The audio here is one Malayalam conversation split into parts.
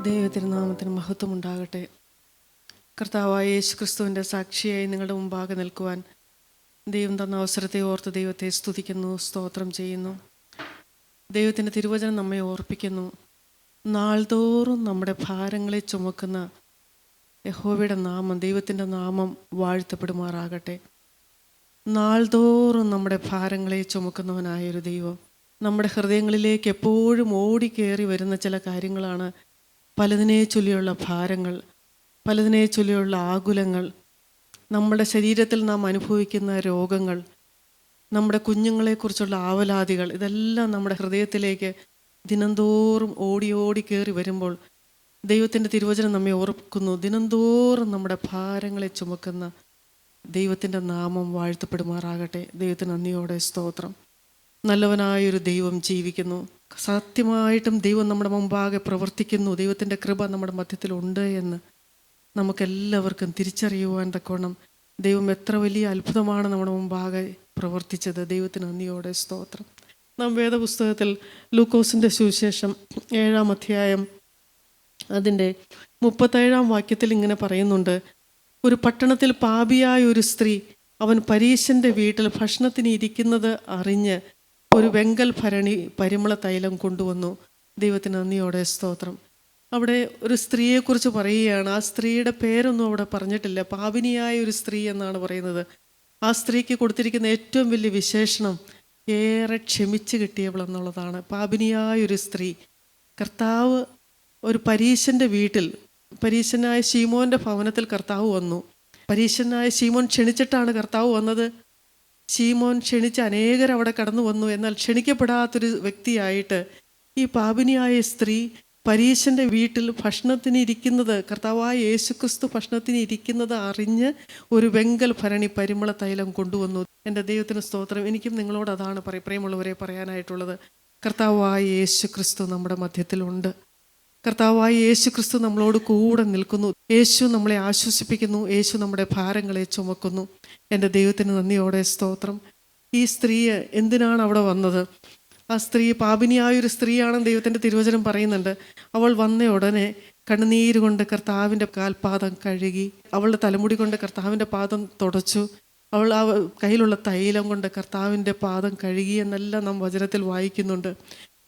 ദൈവത്തിരുനാമത്തിന് മഹത്വമുണ്ടാകട്ടെ. കർത്താവായ യേശു ക്രിസ്തുവിൻ്റെ സാക്ഷിയായി നിങ്ങളുടെ മുമ്പാകെ നിൽക്കുവാൻ ദൈവം തന്ന അവസരത്തെ ഓർത്ത് ദൈവത്തെ സ്തുതിക്കുന്നു, സ്തോത്രം ചെയ്യുന്നു. ദൈവത്തിൻ്റെ തിരുവചനം നമ്മെ ഓർപ്പിക്കുന്നു, നാൾതോറും നമ്മുടെ ഭാരങ്ങളെ ചുമക്കുന്ന യഹോവയുടെ നാമം, ദൈവത്തിൻ്റെ നാമം വാഴ്ത്തപ്പെടുമാറാകട്ടെ. നാൾതോറും നമ്മുടെ ഭാരങ്ങളെ ചുമക്കുന്നവനായൊരു ദൈവം നമ്മുടെ ഹൃദയങ്ങളിലേക്ക് എപ്പോഴും ഓടിക്കേറി വരുന്ന ചില കാര്യങ്ങളാണ് പലതിനെ ചൊല്ലിയുള്ള ഭാരങ്ങൾ, പലതിനെ ചൊല്ലിയുള്ള ആകുലങ്ങൾ, നമ്മുടെ ശരീരത്തിൽ നാം അനുഭവിക്കുന്ന രോഗങ്ങൾ, നമ്മുടെ കുഞ്ഞുങ്ങളെക്കുറിച്ചുള്ള ആവലാതികൾ. ഇതെല്ലാം നമ്മുടെ ഹൃദയത്തിലേക്ക് ദിനംതോറും ഓടി കയറി വരുമ്പോൾ ദൈവത്തിൻ്റെ തിരുവചനം നമ്മെ ഓർക്കുന്നു, ദിനംതോറും നമ്മുടെ ഭാരങ്ങളെ ചുമക്കുന്ന ദൈവത്തിൻ്റെ നാമം വാഴ്ത്തപ്പെടുമാറാകട്ടെ. ദൈവത്തിന് നന്ദിയോടെ സ്തോത്രം. നല്ലവനായൊരു ദൈവം ജീവിക്കുന്നു. സത്യമായിട്ടും ദൈവം നമ്മുടെ മുമ്പാകെ പ്രവർത്തിക്കുന്നു. ദൈവത്തിൻ്റെ കൃപ നമ്മുടെ മധ്യത്തിലുണ്ട് എന്ന് നമുക്കെല്ലാവർക്കും തിരിച്ചറിയുവാൻ തക്കവണ്ണം ദൈവം എത്ര വലിയ അത്ഭുതമാണ് നമ്മുടെ മുമ്പാകെ പ്രവർത്തിച്ചത്. ദൈവത്തിന് നന്ദിയോടെ സ്തോത്രം. നാം വേദപുസ്തകത്തിൽ ലൂക്കോസിൻ്റെ സുവിശേഷം 7-ാം അധ്യായം അതിൻ്റെ 37-ാം വാക്യത്തിൽ ഇങ്ങനെ പറയുന്നുണ്ട്, ഒരു പട്ടണത്തിൽ പാപിയായ ഒരു സ്ത്രീ അവൻ പരീശൻ്റെ വീട്ടിൽ ഭക്ഷണത്തിന് ഇരിക്കുന്നത് അറിഞ്ഞ് ഒരു വെങ്കൽ ഭരണി പരിമള തൈലം കൊണ്ടുവന്നു. ദൈവത്തിന് നന്ദിയോടെ സ്തോത്രം. അവിടെ ഒരു സ്ത്രീയെക്കുറിച്ച് പറയുകയാണ്. ആ സ്ത്രീയുടെ പേരൊന്നും അവിടെ പറഞ്ഞിട്ടില്ല. പാപിനിയായ ഒരു സ്ത്രീ എന്നാണ് പറയുന്നത്. ആ സ്ത്രീക്ക് കൊടുത്തിരിക്കുന്ന ഏറ്റവും വലിയ വിശേഷണം ഏറെ ക്ഷമിച്ച് കിട്ടിയവൾ എന്നുള്ളതാണ്. പാപിനിയായൊരു സ്ത്രീ. കർത്താവ് ഒരു പരീശൻ്റെ വീട്ടിൽ, പരീശനായ ശീമോൻ്റെ ഭവനത്തിൽ കർത്താവ് വന്നു. പരീശനായ ശീമോൻ ക്ഷണിച്ചിട്ടാണ് കർത്താവ് വന്നത്. ശീമോൻ ക്ഷണിച്ച് അനേകർ അവിടെ കടന്നു വന്നു. എന്നാൽ ക്ഷണിക്കപ്പെടാത്തൊരു വ്യക്തിയായിട്ട് ഈ പാപിനിയായ സ്ത്രീ പരീശൻ്റെ വീട്ടിൽ ഭക്ഷണത്തിന് ഇരിക്കുന്നത്, കർത്താവായ യേശുക്രിസ്തു ഭക്ഷണത്തിന് ഇരിക്കുന്നത് അറിഞ്ഞ് ഒരു വെങ്കൽ ഭരണി പരിമള തൈലം കൊണ്ടുവന്നു. എൻ്റെ ദൈവത്തിന് സ്തോത്രം. എനിക്കും നിങ്ങളോട് അതാണ് പ്രിയമുള്ളവരെ പറയാനായിട്ടുള്ളത്. കർത്താവായ യേശുക്രിസ്തു നമ്മുടെ മധ്യത്തിലുണ്ട്. കർത്താവായ യേശു ക്രിസ്തു നമ്മളോട് കൂടെ നിൽക്കുന്നു. യേശു നമ്മളെ ആശ്വസിപ്പിക്കുന്നു. യേശു നമ്മുടെ ഭാരങ്ങളെ ചുമക്കുന്നു. എൻ്റെ ദൈവത്തിന് നന്ദിയോടെ സ്തോത്രം. ഈ സ്ത്രീ എന്തിനാണ് അവിടെ വന്നത്? ആ സ്ത്രീ പാപിനിയായൊരു സ്ത്രീയാണെന്ന് ദൈവത്തിൻ്റെ തിരുവചനം പറയുന്നുണ്ട്. അവൾ വന്ന ഉടനെ കണ്ണുനീര് കൊണ്ട് കർത്താവിൻ്റെ കാൽപാദം കഴുകി, അവളുടെ തലമുടി കൊണ്ട് കർത്താവിൻ്റെ പാദം തുടച്ചു, അവൾ ആ കയ്യിലുള്ള തൈലം കൊണ്ട് കർത്താവിൻ്റെ പാദം കഴുകി എന്നെല്ലാം നാം വചനത്തിൽ വായിക്കുന്നുണ്ട്.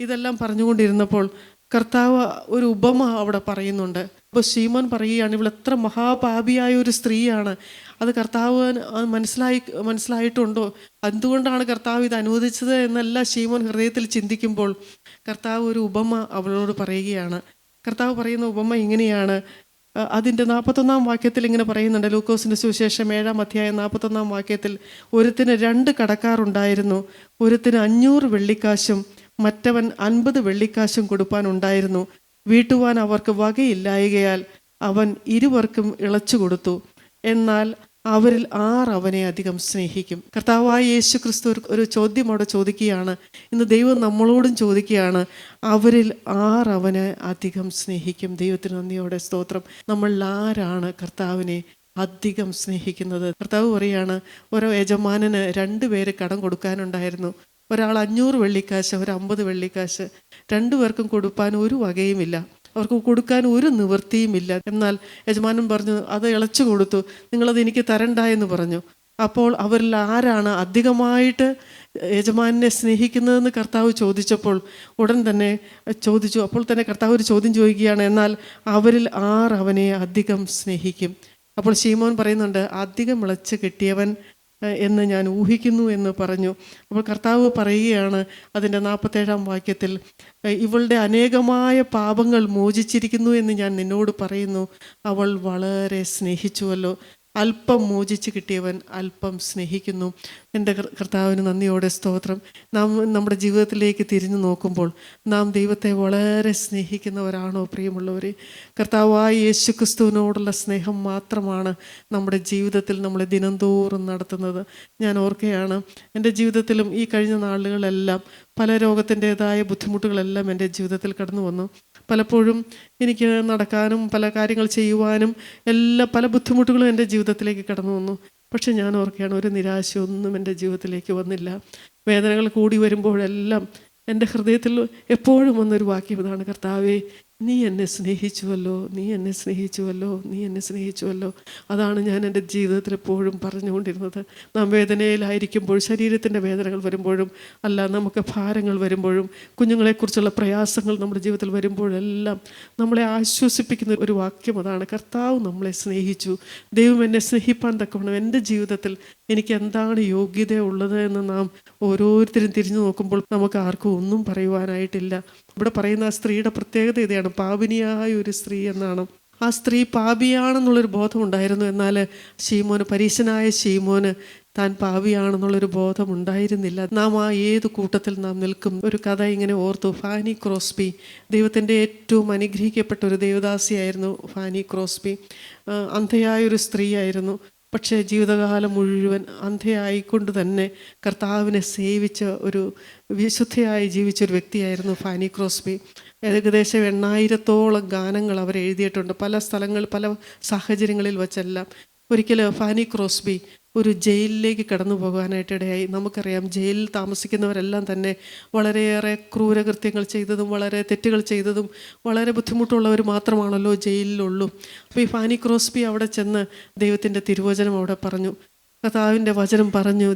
ഇതെല്ലാം പറഞ്ഞുകൊണ്ടിരുന്നപ്പോൾ കർത്താവ് ഒരു ഉപമ അവിടെ പറയുന്നുണ്ട്. ഇപ്പോൾ ശീമോൻ പറയുകയാണ്, ഇവൾ എത്ര മഹാപാപിയായ ഒരു സ്ത്രീയാണ്. അത് കർത്താവ് മനസ്സിലായിട്ടുണ്ടോ? എന്തുകൊണ്ടാണ് കർത്താവ് ഇത് അനുവദിച്ചത് എന്നെല്ലാം ശീമോൻ ഹൃദയത്തിൽ ചിന്തിക്കുമ്പോൾ കർത്താവ് ഒരു ഉപമ അവളോട് പറയുകയാണ്. കർത്താവ് പറയുന്ന ഉപമ ഇങ്ങനെയാണ്. അതിൻ്റെ 41-ാം വാക്യത്തിൽ ഇങ്ങനെ പറയുന്നുണ്ട്. ലൂക്കോസിൻ്റെ സുവിശേഷം 7-ാം അധ്യായം 41-ാം വാക്യത്തിൽ, ഒരുത്തിന് 2 കടക്കാരുണ്ടായിരുന്നു. ഒരുത്തിന് 500 വെള്ളിക്കാശും മറ്റവൻ 50 വെള്ളിക്കാശും കൊടുപ്പാനുണ്ടായിരുന്നു. വീട്ടുവാൻ അവർക്ക് വകയില്ലായകയാൽ അവൻ ഇരുവർക്കും ഇളച്ചു കൊടുത്തു. എന്നാൽ അവരിൽ 6 അവനെ അധികം സ്നേഹിക്കും. കർത്താവായ യേശു ക്രിസ്തു ഒരു ചോദ്യം അവിടെ ചോദിക്കുകയാണ്. ഇന്ന് ദൈവം നമ്മളോടും ചോദിക്കുകയാണ്, അവരിൽ 6 അവനെ അധികം സ്നേഹിക്കും. ദൈവത്തിന് നന്ദിയോടെ സ്തോത്രം. നമ്മൾ ആരാണ് കർത്താവിനെ അധികം സ്നേഹിക്കുന്നത്? കർത്താവ് പറയാണ്, ഓരോ യജമാനന് 2 പേര് കടം കൊടുക്കാനുണ്ടായിരുന്നു. ഒരാൾ 500 വെള്ളിക്കാശ്, ഒരു 50 വെള്ളിക്കാശ്. 2 പേർക്കും കൊടുക്കാൻ ഒരു വകയുമില്ല, അവർക്ക് കൊടുക്കാൻ ഒരു നിവൃത്തിയുമില്ല. എന്നാൽ യജമാനൻ പറഞ്ഞു, അത് ഇളച്ചു കൊടുത്തു, നിങ്ങളത് എനിക്ക് തരണ്ട എന്ന് പറഞ്ഞു. അപ്പോൾ അവരിൽ ആരാണ് അധികമായിട്ട് യജമാനെ സ്നേഹിക്കുന്നതെന്ന് കർത്താവ് ചോദിച്ചപ്പോൾ ഉടൻ തന്നെ ചോദിച്ചു. അപ്പോൾ തന്നെ കർത്താവ് ഒരു ചോദ്യം ചോദിക്കുകയാണ്, എന്നാൽ അവരിൽ 6 അവനെ അധികം സ്നേഹിക്കും. അപ്പോൾ ശീമോൻ പറയുന്നുണ്ട്, അധികം ഇളച്ച് കിട്ടിയവൻ എന്ന് ഞാൻ ഊഹിക്കുന്നു എന്ന് പറഞ്ഞു. അപ്പോൾ കർത്താവ് പറയുകയാണ് അതിൻ്റെ 47-ാം വാക്യത്തിൽ, ഇവളുടെ അനേകമായ പാപങ്ങൾ മോചിച്ചിരിക്കുന്നു എന്ന് ഞാൻ നിന്നോട് പറയുന്നു, അവൾ വളരെ സ്നേഹിച്ചുവല്ലോ. അല്പം മോചിച്ച് കിട്ടിയവൻ അല്പം സ്നേഹിക്കുന്നു. എൻ്റെ കർത്താവിന് നന്ദിയോടെ സ്തോത്രം. നാം നമ്മുടെ ജീവിതത്തിലേക്ക് തിരിഞ്ഞു നോക്കുമ്പോൾ നാം ദൈവത്തെ വളരെ സ്നേഹിക്കുന്നവരാണോ പ്രിയമുള്ളവരെ? കർത്താവായ യേശു ക്രിസ്തുവിനോടുള്ള സ്നേഹം മാത്രമാണ് നമ്മുടെ ജീവിതത്തിൽ നമ്മളെ ദിനംതോറും നടത്തുന്നത്. ഞാൻ ഓർക്കുകയാണ്, എൻ്റെ ജീവിതത്തിലും ഈ കഴിഞ്ഞ നാളുകളെല്ലാം പല രോഗത്തിൻ്റേതായ ബുദ്ധിമുട്ടുകളെല്ലാം എൻ്റെ ജീവിതത്തിൽ കടന്നു വന്നു. പലപ്പോഴും എനിക്ക് നടക്കാനും പല കാര്യങ്ങൾ ചെയ്യുവാനും പല ബുദ്ധിമുട്ടുകളും എൻ്റെ ജീവിതത്തിലേക്ക് കടന്നു വന്നു. പക്ഷെ ഞാൻ ഓർക്കുകയാണ്, ഒരു നിരാശയൊന്നും എൻ്റെ ജീവിതത്തിലേക്ക് വന്നില്ല. വേദനകൾ കൂടി വരുമ്പോഴെല്ലാം എൻ്റെ ഹൃദയത്തിൽ എപ്പോഴും വന്നൊരു വാക്യം ഇതാണ്: കർത്താവേ, നീ എന്നെ സ്നേഹിച്ചുവല്ലോ, നീ എന്നെ സ്നേഹിച്ചുവല്ലോ, നീ എന്നെ സ്നേഹിച്ചുവല്ലോ. അതാണ് ഞാൻ എൻ്റെ ജീവിതത്തിൽ എപ്പോഴും പറഞ്ഞുകൊണ്ടിരുന്നത്. നാം വേദനയിലായിരിക്കുമ്പോൾ, ശരീരത്തിൻ്റെ വേദനകൾ വരുമ്പോഴും അല്ല, നമുക്ക് ഭാരങ്ങൾ വരുമ്പോഴും, കുഞ്ഞുങ്ങളെക്കുറിച്ചുള്ള പ്രയാസങ്ങൾ നമ്മുടെ ജീവിതത്തിൽ വരുമ്പോഴെല്ലാം നമ്മളെ ആശ്വസിപ്പിക്കുന്ന ഒരു വാക്യം അതാണ്: കർത്താവ് നമ്മളെ സ്നേഹിച്ചു. ദൈവം എന്നെ സ്നേഹിപ്പാൻ തക്കവണ്ണം എൻ്റെ ജീവിതത്തിൽ എനിക്ക് എന്താണ് യോഗ്യത ഉള്ളത് എന്ന് നാം ഓരോരുത്തരും തിരിഞ്ഞു നോക്കുമ്പോൾ നമുക്ക് ആർക്കും ഒന്നും പറയുവാനായിട്ടില്ല. ഇവിടെ പറയുന്ന ആ സ്ത്രീയുടെ പ്രത്യേകത ഇതാണ്: പാപിനിയായ ഒരു സ്ത്രീ എന്നാണ്. ആ സ്ത്രീ പാപിയാണെന്നുള്ളൊരു ബോധമുണ്ടായിരുന്നു. എന്നാൽ പരീശനായ ശീമോന് താൻ പാപിയാണെന്നുള്ളൊരു ബോധം ഉണ്ടായിരുന്നില്ല. നാം ആ ഏത് കൂട്ടത്തിൽ നാം നിൽക്കും? ഒരു കഥ ഇങ്ങനെ ഓർത്തു. ഫാനി ക്രോസ്ബി, ദൈവത്തിൻ്റെ ഏറ്റവും അനുഗ്രഹിക്കപ്പെട്ട ഒരു ദേവദാസിയായിരുന്നു ഫാനി ക്രോസ്ബി. അന്ധയായൊരു സ്ത്രീയായിരുന്നു. പക്ഷേ ജീവിതകാലം മുഴുവൻ അന്ധയായിക്കൊണ്ട് തന്നെ കർത്താവിനെ സേവിച്ച ഒരു വിശുദ്ധയായി ജീവിച്ചൊരു വ്യക്തിയായിരുന്നു ഫാനി ക്രോസ്ബി. ഏകദേശം 8,000-ഓളം ഗാനങ്ങൾ അവർ എഴുതിയിട്ടുണ്ട്, പല സ്ഥലങ്ങൾ, പല സാഹചര്യങ്ങളിൽ വച്ചെല്ലാം. ഒരിക്കൽ ഫാനി ക്രോസ്ബി ഒരു ജയിലിലേക്ക് കടന്നു പോകാനായിട്ടിടയായി. നമുക്കറിയാം, ജയിലിൽ താമസിക്കുന്നവരെല്ലാം തന്നെ വളരെയേറെ ക്രൂരകൃത്യങ്ങൾ ചെയ്തതും വളരെ തെറ്റുകൾ ചെയ്തതും വളരെ ബുദ്ധിമുട്ടുള്ളവർ മാത്രമാണല്ലോ ജയിലിലുള്ളൂ. അപ്പോൾ ഈ ഫാനി ക്രോസ്ബി അവിടെ ചെന്ന് ദൈവത്തിൻ്റെ തിരുവചനം അവിടെ പറഞ്ഞു. കർത്താവിൻ്റെ വചനം പറഞ്ഞു,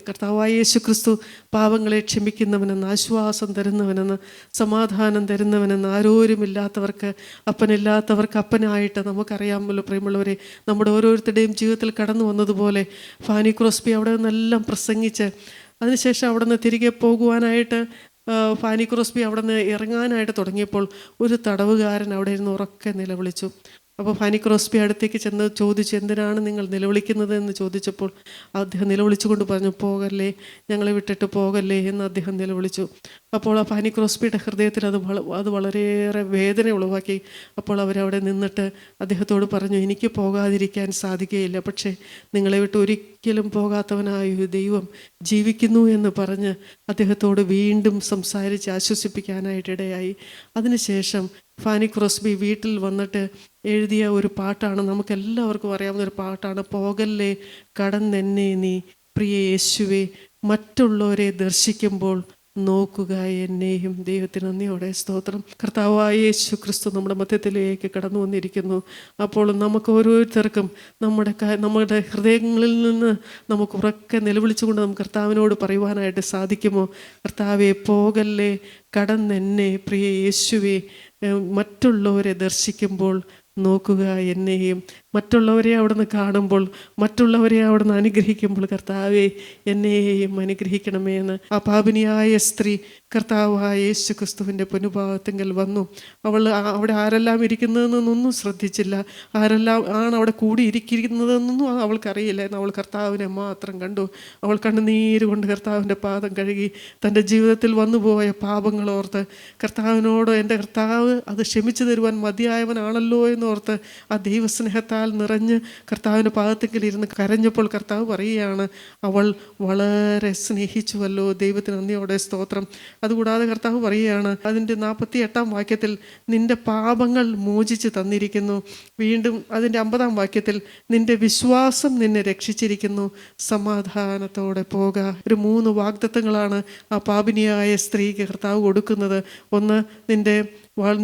കർത്താവായ യേശു ക്രിസ്തു പാപങ്ങളെ ക്ഷമിക്കുന്നവനെന്ന്, ആശ്വാസം തരുന്നവനെന്ന്, സമാധാനം തരുന്നവനെന്ന്, ആരോരുമില്ലാത്തവർക്ക് അപ്പനില്ലാത്തവർക്ക് അപ്പനായിട്ട്. നമുക്കറിയാമല്ലോ പ്രിയമുള്ളവരെ, നമ്മുടെ ഓരോരുത്തരുടെയും ജീവിതത്തിൽ കടന്നു വന്നതുപോലെ ഫാനി ക്രോസ്ബി അവിടെ നിന്നെല്ലാം പ്രസംഗിച്ച് അതിനുശേഷം അവിടെ നിന്ന് തിരികെ പോകുവാനായിട്ട് ഫാനി ക്രോസ്ബി അവിടെ നിന്ന് ഇറങ്ങാനായിട്ട് തുടങ്ങിയപ്പോൾ ഒരു തടവുകാരൻ അവിടെ ഇരുന്ന് ഉറക്കെ നിലവിളിച്ചു. അപ്പോൾ ഫാനി ക്രോസ്ബി അടുത്തേക്ക് ചെന്ന് ചോദിച്ചു, എന്തിനാണ് നിങ്ങൾ നിലവിളിക്കുന്നത് എന്ന് ചോദിച്ചപ്പോൾ അദ്ദേഹം നിലവിളിച്ചുകൊണ്ട് പറഞ്ഞു, പോകല്ലേ, ഞങ്ങളെ വിട്ടിട്ട് പോകല്ലേ എന്ന് അദ്ദേഹം നിലവിളിച്ചു. അപ്പോൾ ആ ഫാനി ക്രോസ്ബിയുടെ ഹൃദയത്തിൽ അത് വളരെയേറെ വേദന ഉളവാക്കി. അപ്പോൾ അവരവിടെ നിന്നിട്ട് അദ്ദേഹത്തോട് പറഞ്ഞു, എനിക്ക് പോകാതിരിക്കാൻ സാധിക്കുകയില്ല, പക്ഷേ നിങ്ങളെ വിട്ട് ഒരിക്കലും പോകാത്തവനായ ദൈവം ജീവിക്കുന്നു എന്ന് പറഞ്ഞ് അദ്ദേഹത്തോട് വീണ്ടും സംസാരിച്ച് ആശ്വസിപ്പിക്കാനായിട്ടിടയായി. അതിനുശേഷം ഫാനി ക്രോസ്ബി വീട്ടിൽ വന്നിട്ട് എഴുതിയ ഒരു പാട്ടാണ്, നമുക്കെല്ലാവർക്കും അറിയാവുന്ന ഒരു പാട്ടാണ്: പോകല്ലേ കടന്നെന്നെ നീ പ്രിയ യേശുവേ, മറ്റുള്ളവരെ ദർശിക്കുമ്പോൾ നോക്കുക എന്നെയും. ദൈവത്തിന് നന്ദിയോടെ സ്തോത്രം. കർത്താവായ യേശു ക്രിസ്തു നമ്മുടെ മധ്യത്തിലേക്ക് കടന്നു വന്നിരിക്കുന്നു. അപ്പോൾ നമുക്ക് ഓരോരുത്തർക്കും നമ്മുടെ ഹൃദയങ്ങളിൽ നിന്ന് നമുക്ക് ഉറക്കെ നിലവിളിച്ചുകൊണ്ട് നമുക്ക് കർത്താവിനോട് പറയുവാനായിട്ട് സാധിക്കുമോ? കർത്താവേ, പോകല്ലേ കടന്നെന്നെ പ്രിയ യേശുവേ, മറ്റുള്ളവരെ ദർശിക്കുമ്പോൾ നോക്കുക എന്നെയും. മറ്റുള്ളവരെ അവിടുന്ന് കാണുമ്പോൾ, മറ്റുള്ളവരെ അവിടുന്ന് അനുഗ്രഹിക്കുമ്പോൾ, കർത്താവേ എന്നെയും അനുഗ്രഹിക്കണമേ എന്ന് ആ പാപിനിയായ സ്ത്രീ കർത്താവായ യേശു ക്രിസ്തുവിൻ്റെ പൊന്നുപാദത്തിങ്കൽ വന്നു. അവൾ അവിടെ ആരെല്ലാം ഇരിക്കുന്നതെന്നൊന്നും ശ്രദ്ധിച്ചില്ല, ആരെല്ലാം ആണ് അവിടെ കൂടിയിരിക്കുന്നതെന്നൊന്നും അവൾക്കറിയില്ലായിരുന്നു. അവൾ കർത്താവിനെ മാത്രം കണ്ടു. അവൾ കണ്ണുനീര് കൊണ്ട് കർത്താവിൻ്റെ പാദം കഴുകി തൻ്റെ ജീവിതത്തിൽ വന്നുപോയ പാപങ്ങളോർത്ത് കർത്താവിനോട്, എൻ്റെ കർത്താവ് അത് ക്ഷമിച്ചു തരുവാൻ മതിയായവനാണല്ലോ എന്നോർത്ത് ആ ദൈവസ്നേഹത്താൽ നിറഞ്ഞ് കർത്താവിൻ്റെ പാദത്തിങ്കിൽ ഇരുന്ന് കരഞ്ഞപ്പോൾ കർത്താവ് പറയുകയാണ്, അവൾ വളരെ സ്നേഹിച്ചുവല്ലോ. ദൈവത്തിന് നന്ദിയോടെ സ്തോത്രം. അതുകൂടാതെ കർത്താവ് പറയുകയാണ് അതിൻ്റെ 48-ാം വാക്യത്തിൽ, നിൻ്റെ പാപങ്ങൾ മോചിച്ച് തന്നിരിക്കുന്നു. വീണ്ടും അതിൻ്റെ 50-ാം വാക്യത്തിൽ, നിൻ്റെ വിശ്വാസം നിന്നെ രക്ഷിച്ചിരിക്കുന്നു, സമാധാനത്തോടെ പോക. ഒരു 3 വാഗ്ദത്തങ്ങളാണ് ആ പാപിനിയായ സ്ത്രീക്ക് കർത്താവ് കൊടുക്കുന്നത്. ഒന്ന്,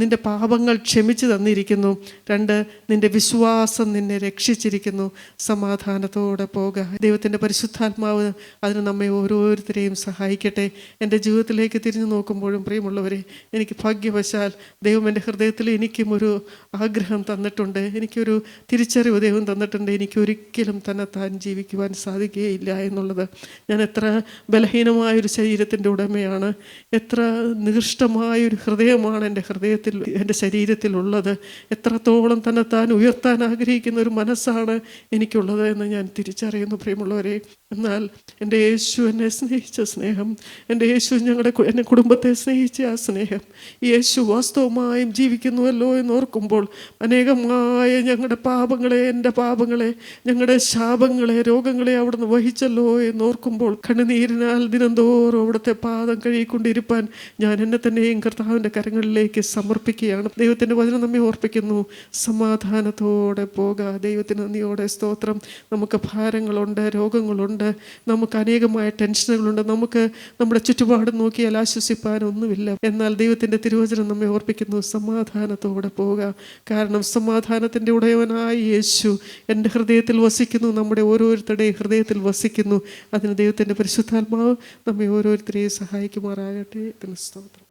നിന്റെ പാപങ്ങൾ ക്ഷമിച്ചു തന്നിരിക്കുന്നു. 2, നിന്റെ വിശ്വാസം നിന്നെ രക്ഷിച്ചിരിക്കുന്നു, സമാധാനത്തോടെ പോക. ദൈവത്തിൻ്റെ പരിശുദ്ധാത്മാവ് അതിന് നമ്മെ ഓരോരുത്തരെയും സഹായിക്കട്ടെ. എൻ്റെ ജീവിതത്തിലേക്ക് തിരിഞ്ഞു നോക്കുമ്പോഴും പ്രിയമുള്ളവരെ, എനിക്ക് ഭാഗ്യവശാൽ ദൈവം എൻ്റെ ഹൃദയത്തിൽ എനിക്കും ഒരു ആഗ്രഹം തന്നിട്ടുണ്ട്, എനിക്കൊരു തിരിച്ചറിവ് ദൈവം തന്നിട്ടുണ്ട്. എനിക്കൊരിക്കലും തന്നെ താൻ ജീവിക്കുവാൻ സാധിക്കുകയില്ല എന്നുള്ളത്. ഞാൻ എത്ര ബലഹീനമായൊരു ശരീരത്തിൻ്റെ ഉടമയാണ്, എത്ര നികൃഷ്ടമായൊരു ഹൃദയമാണ് എൻ്റെ ഹൃദയം. ഹൃദയത്തിൽ, എൻ്റെ ശരീരത്തിലുള്ളത്. എത്രത്തോളം തന്നെത്താൻ ഉയർത്താൻ ആഗ്രഹിക്കുന്ന ഒരു മനസ്സാണ് എനിക്കുള്ളത് എന്ന് ഞാൻ തിരിച്ചറിയുന്നു പ്രിയമുള്ളവരെ. എന്നാൽ എൻ്റെ യേശു എന്നെ സ്നേഹിച്ച സ്നേഹം, എൻ്റെ യേശു എൻ്റെ കുടുംബത്തെ സ്നേഹിച്ച ആ സ്നേഹം, യേശു വാസ്തവമായും ജീവിക്കുന്നുവല്ലോ എന്നോർക്കുമ്പോൾ അനേകമായ ഞങ്ങളുടെ പാപങ്ങളെ, എൻ്റെ പാപങ്ങളെ, ഞങ്ങളുടെ ശാപങ്ങളെ, രോഗങ്ങളെ അവിടുന്ന് വഹിച്ചല്ലോ എന്നോർക്കുമ്പോൾ കണ്ണുനീരിനാൽ ദിനംതോറും അവിടുത്തെ പാദം കഴുകിക്കൊണ്ടിരിപ്പാൻ ഞാൻ എന്നെ തന്നെയും കർത്താവിൻ്റെ കരങ്ങളിലേക്ക് സമർപ്പിക്കുകയാണ്. ദൈവത്തിൻ്റെ വചനം നമ്മെ ഓർപ്പിക്കുന്നു, സമാധാനത്തോടെ പോകാം. ദൈവത്തിന് നന്ദിയോടെ സ്തോത്രം. നമുക്ക് ഭാരങ്ങളുണ്ട്, രോഗങ്ങളുണ്ട്, നമുക്ക് അനേകമായ ടെൻഷനുകളുണ്ട്, നമുക്ക് നമ്മുടെ ചുറ്റുപാട് നോക്കിയാൽ ആശ്വസിപ്പാനൊന്നുമില്ല. എന്നാൽ ദൈവത്തിൻ്റെ തിരുവചനം നമ്മെ ഓർപ്പിക്കുന്നു, സമാധാനത്തോടെ പോകാം. കാരണം സമാധാനത്തിൻ്റെ ഉടയവനായ യേശു എൻ്റെ ഹൃദയത്തിൽ വസിക്കുന്നു, നമ്മുടെ ഓരോരുത്തരുടെയും ഹൃദയത്തിൽ വസിക്കുന്നു. അതിന് ദൈവത്തിൻ്റെ പരിശുദ്ധാത്മാവ് നമ്മെ ഓരോരുത്തരെയും സഹായിക്കുമാറാകട്ടെ. സ്തോത്രം.